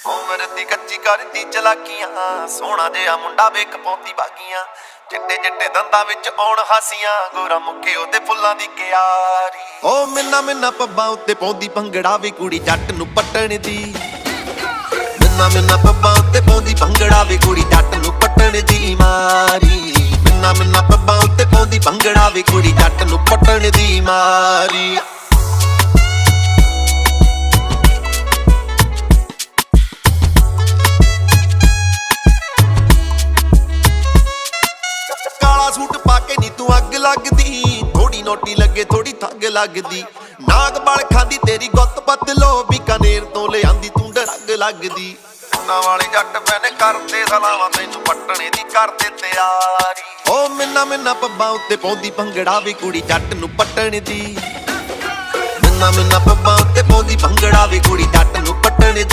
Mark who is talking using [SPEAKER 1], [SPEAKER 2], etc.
[SPEAKER 1] ਉਮਰ ਦੀ ਕੱਚੀ ਕਰਦੀ ਚਲਾਕੀਆਂ, ਸੋਹਣਾ ਜਿਹਾ ਮੁੰਡਾ ਵੇਖ ਪਾਉਂਦੀ ਬਾਗੀਆਂ, ਚਿੱਟੇ ਚਿੱਟੇ ਦੰਦਾਂ ਵਿੱਚ ਆਉਣ ਹਾਸੀਆਂ, ਗੋਰਾ ਮੁੱਕੇ ਉਹਦੇ ਫੁੱਲਾਂ ਦੀ ਕਿਆਰੀ। ਓ ਮਿੰਨਾ ਮਿੰਨਾ ਪੱਬਾਂ ਉੱਤੇ ਪਾਉਂਦੀ ਭੰਗੜਾ ਵੇ ਕੁੜੀ ਜੱਟ ਨੂੰ ਪੱਟਣ ਦੀ। ਮਿੰਨਾ ਮਿੰਨਾ ਪੱਬਾਂ ਉੱਤੇ ਪਾਉਂਦੀ ਭੰਗੜਾ ਵੇ ਕੁੜੀ ਜੱਟ ਨੂੰ ਪੱਟਣ ਦੀ ਮਾਰੀ। ਮਿੰਨਾ ਮਿੰਨਾ ਪੱਬਾਂ ਉੱਤੇ ਪਾਉਂਦੀ ਭੰਗੜਾ ਵੇ ਕੁੜੀ ਜੱਟ ਨੂੰ ਪੱਟਣ ਦੀ ਮਾਰੀ। ਕਾਲਾ ਸੂਟ ਪਾ ਕੇ ਨੀ ਤੂੰ ਅੱਗ ਲੱਗਦੀ, ਥੋੜੀ ਨੋਟੀ ਲੱਗੇ ਥੋੜੀ ਠੱਗ ਲੱਗਦੀ, ਨਾਗ ਬਲ ਖਾਂਦੀ ਤੇਰੀ ਗੁੱਤ ਬਦਲੋ, ਬੀਕਾਨੇਰ ਤੋਂ ਲਿਆਂਦੀ ਤੂੰ ਡਰੱਗ ਲੱਗਦੀ। ਨਾ ਵਾਲੇ ਜੱਟ ਪੈਨੇ ਕਰਦੇ ਸਲਾਵਾਂ, ਤੈਨੂੰ ਪੱਟਣੇ ਦੀ ਕਰਦੇ ਤਿਆਰੀ। ਓ ਮਿੰਨਾ ਮਿੰਨਾ ਪੱਬਾਂ ਉੱਤੇ ਪਾਉਂਦੀ ਭੰਗੜਾ ਵੇ ਕੁੜੀ ਜੱਟ ਨੂੰ ਪੱਟਣ ਦੀ। ਮਿੰਨਾ ਮਿੰਨਾ ਪੱਬਾਂ ਉੱਤੇ ਪਾਉਂਦੀ ਭੰਗੜਾ ਵੇ ਕੁੜੀ ਜੱਟ ਨੂੰ ਪੱਟਣ ਦੀ।